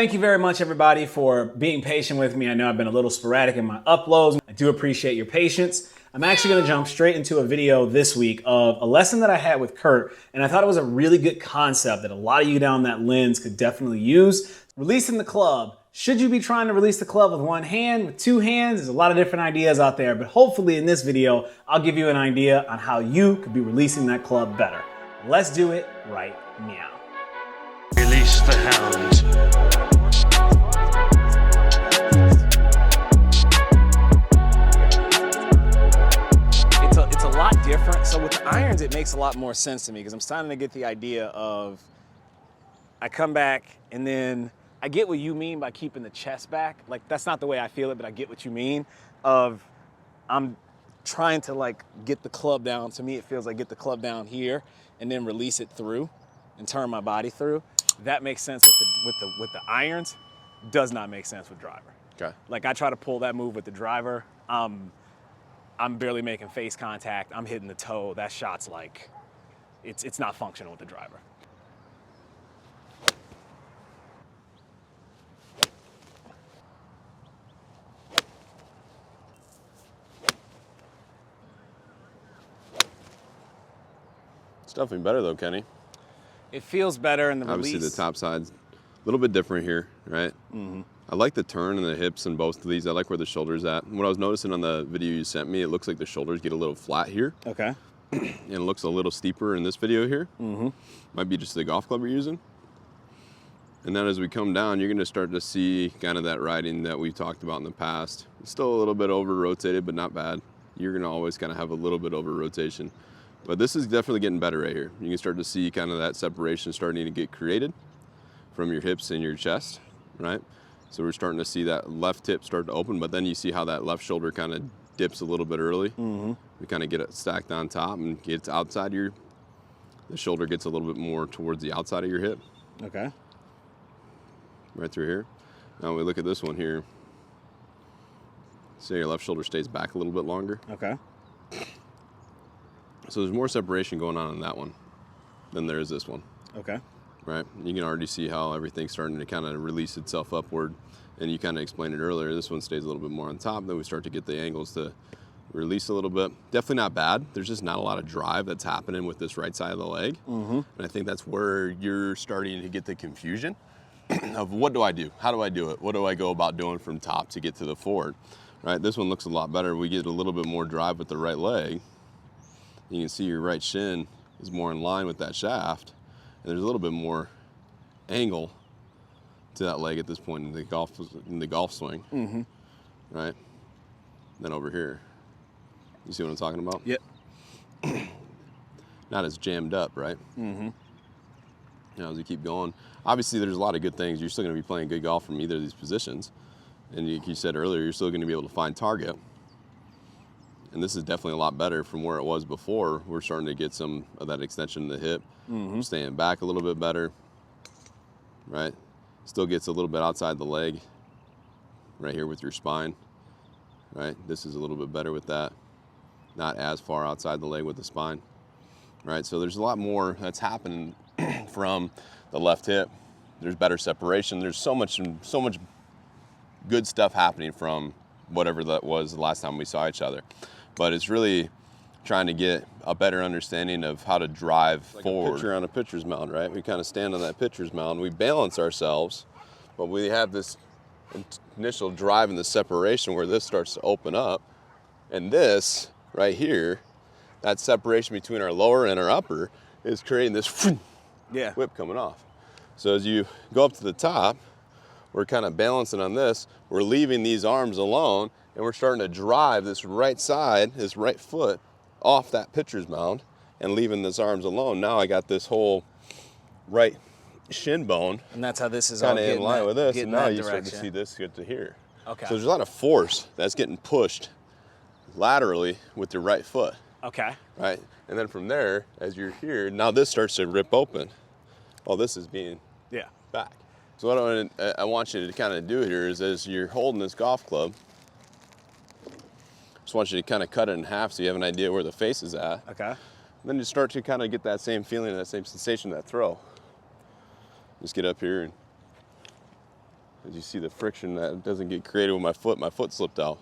Thank you very much, everybody, for being patient with me. I know I've been a little sporadic in my uploads. I do appreciate your patience. I'm actually going to jump straight into a video this week of a lesson that I had with Kurt, and I thought it was a really good concept that a lot of you down that lens could definitely use. Releasing the club. Should you be trying to release the club with one hand, with two hands? There's a lot of different ideas out there, but hopefully in this video, I'll give you an idea on how you could be releasing that club better. Let's do it right now. Release the hounds. It's a lot different. So with the irons, it makes a lot more sense to me because I'm starting to get the idea of I come back and then I get what you mean by keeping the chest back. Like, that's not the way I feel it, but I get what you mean of I'm trying to like get the club down. To me, it feels like get the club down here and then release it through and turn my body through. That makes sense with the irons. Does not make sense with driver. Okay. Like, I try to pull that move with the driver. I'm barely making face contact. I'm hitting the toe. That shot's like, it's not functional with the driver. It's definitely better though, Kenny. It feels better in the Obviously release. the top side's a little bit different here, right? Mm-hmm. I like the turn and the hips in both of these. I like where the shoulder's at. What I was noticing on the video you sent me, it looks like the shoulders get a little flat here. Okay. And it looks a little steeper in this video here. Mm-hmm. Might be just the golf club you're using. And then as we come down, you're gonna start to see kind of that riding that we talked about in the past. It's still a little bit over rotated, but not bad. You're gonna always kind of have a little bit over rotation. But this is definitely getting better right here. You can start to see kind of that separation starting to get created from your hips and your chest, right? So we're starting to see that left hip start to open, but then you see how that left shoulder kind of dips a little bit early. Mm-hmm. We kind of get it stacked on top and gets outside the shoulder gets a little bit more towards the outside of your hip. Okay. Right through here. Now we look at this one here. So your left shoulder stays back a little bit longer. Okay. So there's more separation going on in that one than there is this one. Okay. Right? You can already see how everything's starting to kind of release itself upward. And you kind of explained it earlier, this one stays a little bit more on top. Then we start to get the angles to release a little bit. Definitely not bad. There's just not a lot of drive that's happening with this right side of the leg. Mm-hmm. And I think that's where you're starting to get the confusion of what do I do? How do I do it? What do I go about doing from top to get to the forward? Right? This one looks a lot better. We get a little bit more drive with the right leg. You can see your right shin is more in line with that shaft. And there's a little bit more angle to that leg at this point in the golf swing. Mm-hmm. Right? Then over here. You see what I'm talking about? Yep. Not as jammed up, right? Mm-hmm. As you keep going. Obviously, there's a lot of good things. You're still going to be playing good golf from either of these positions. And like you said earlier, you're still going to be able to find target. And this is definitely a lot better from where it was before. We're starting to get some of that extension in the hip. Mm-hmm. Staying back a little bit better, right? Still gets a little bit outside the leg, right here with your spine, right? This is a little bit better with that. Not as far outside the leg with the spine, right? So there's a lot more that's happening from the left hip. There's better separation. There's so much good stuff happening from whatever that was the last time we saw each other. But it's really trying to get a better understanding of how to drive forward. A picture on a pitcher's mound, right? We kind of stand on that pitcher's mound. We balance ourselves, but we have this initial drive and the separation where this starts to open up. And this right here, that separation between our lower and our upper is creating this whip coming off. So as you go up to the top, we're kind of balancing on this. We're leaving these arms alone, and we're starting to drive this right side, this right foot, off that pitcher's mound and leaving this arms alone. Now I got this whole right shin bone. And that's how this is all kind of in line with this. And now you direction. start to see this get to here. Okay. So there's a lot of force that's getting pushed laterally with your right foot. Okay. Right? And then from there, as you're here, now this starts to rip open. Well, this is being back. So what I want you to kind of do here is as you're holding this golf club, just want you to kind of cut it in half so you have an idea where the face is at. Okay. And then you start to kind of get that same feeling, that same sensation of that throw. Just get up here and As you see the friction that doesn't get created with my foot slipped out.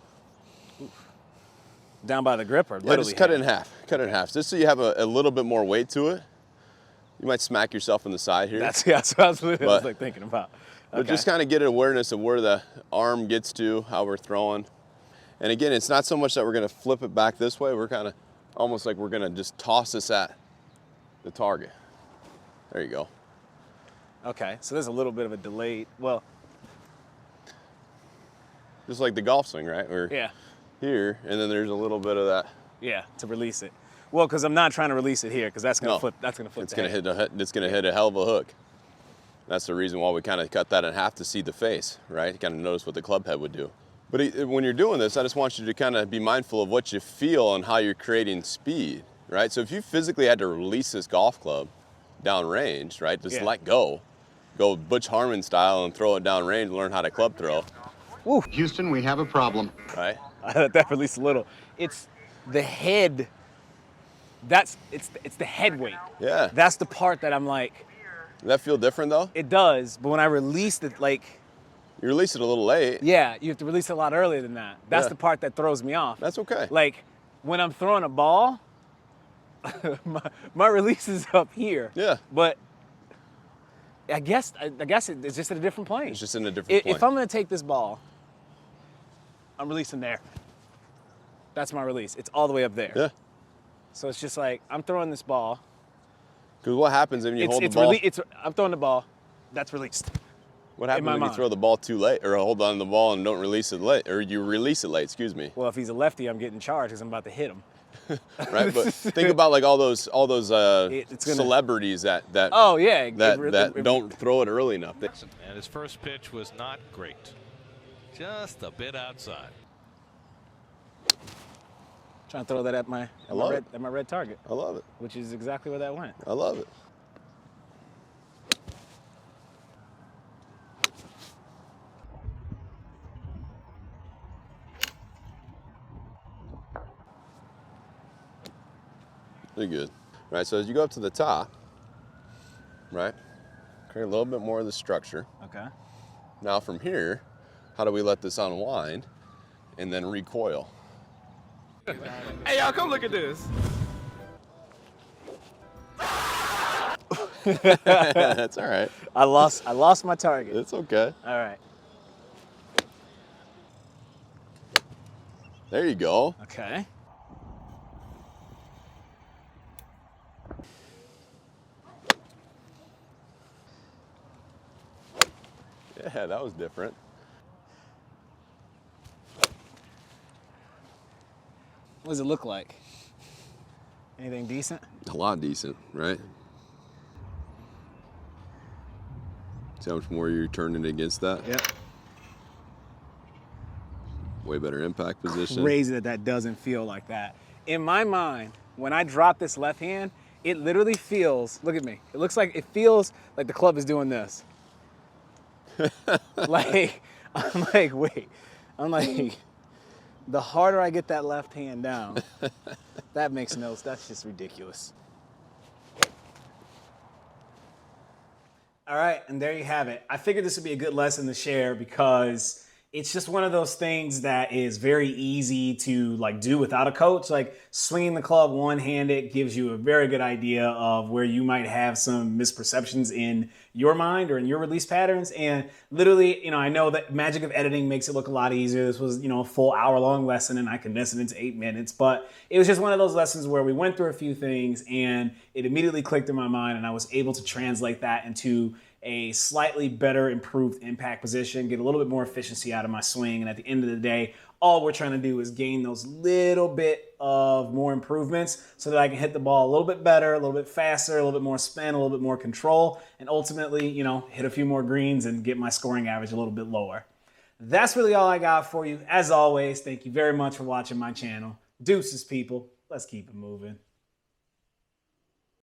Down by the grip or Yeah, literally? just cut it in half. Cut it in half, just so you have a little bit more weight to it. You might smack yourself in the side here. That's what I was like thinking about. But just kind of get an awareness of where the arm gets to, how we're throwing. And again, it's not so much that we're gonna flip it back this way, we're kind of almost like we're gonna just toss this at the target. There you go. Okay, so there's a little bit of a delayed, well. Just like the golf swing, right? We're Yeah. here, and then there's a little bit of that. Yeah, to release it. Well, because I'm not trying to release it here, because that's gonna No, flip. That's gonna flip. It's gonna hit a hell of a hook. That's the reason why we kind of cut that in half to see the face, right? Kind of notice what the club head would do. But when you're doing this, I just want you to kind of be mindful of what you feel and how you're creating speed, right? So if you physically had to release this golf club downrange, right? Just let go Butch Harmon style and throw it downrange, learn how to club throw. Woo. Houston, we have a problem. Right? I let that release a little. It's the head. It's the head weight. Yeah. That's the part that I'm like. Does that feel different though? It does, but when I released it, like. You release it a little late. Yeah, you have to release it a lot earlier than that. That's the part that throws me off. That's okay. Like when I'm throwing a ball, my release is up here. Yeah. But I guess it's just at a different plane. It's just in a different plane. If I'm gonna take this ball, I'm releasing there. That's my release. It's all the way up there. Yeah. So it's just like I'm throwing this ball. Because what happens when you hold the ball? I'm throwing the ball. That's released. What happens my when you mind. throw the ball too late, or hold on to the ball and don't release it late, or you release it late? Excuse me. Well, if he's a lefty, I'm getting charged because I'm about to hit him. Right, but think about like all those It's gonna- celebrities that Oh yeah. that don't throw it early enough. And his first pitch was not great. Just a bit outside. Trying to throw that at my red target, I love it. which is exactly where that went. I love it. Really good. Right, so as you go up to the top, right, create a little bit more of the structure. Okay. Now from here, how do we let this unwind and then recoil? Hey y'all, come look at this. That's all right. I lost my target. It's okay. All right. There you go. Okay. Yeah, that was different. What does it look like? Anything decent? A lot decent, right? See how much more you're turning against that? Yep. Way better impact position. Crazy that doesn't feel like that. In my mind, when I drop this left hand, it literally feels, look at me, it feels like the club is doing this. Like, I'm like, wait. I'm like, the harder I get that left hand down, that's just ridiculous. All right, and there you have it. I figured this would be a good lesson to share because it's just one of those things that is very easy to like do without a coach. Like swinging the club one-handed gives you a very good idea of where you might have some misperceptions in your mind or in your release patterns. And literally, I know that magic of editing makes it look a lot easier. This was, a full hour-long lesson and I condensed it into 8 minutes. But it was just one of those lessons where we went through a few things and it immediately clicked in my mind and I was able to translate that into a slightly better improved impact position, get a little bit more efficiency out of my swing. And at the end of the day, all we're trying to do is gain those little bit of more improvements so that I can hit the ball a little bit better, a little bit faster, a little bit more spin, a little bit more control, and ultimately, hit a few more greens and get my scoring average a little bit lower. That's really all I got for you. As always, thank you very much for watching my channel. Deuces, people. Let's keep it moving.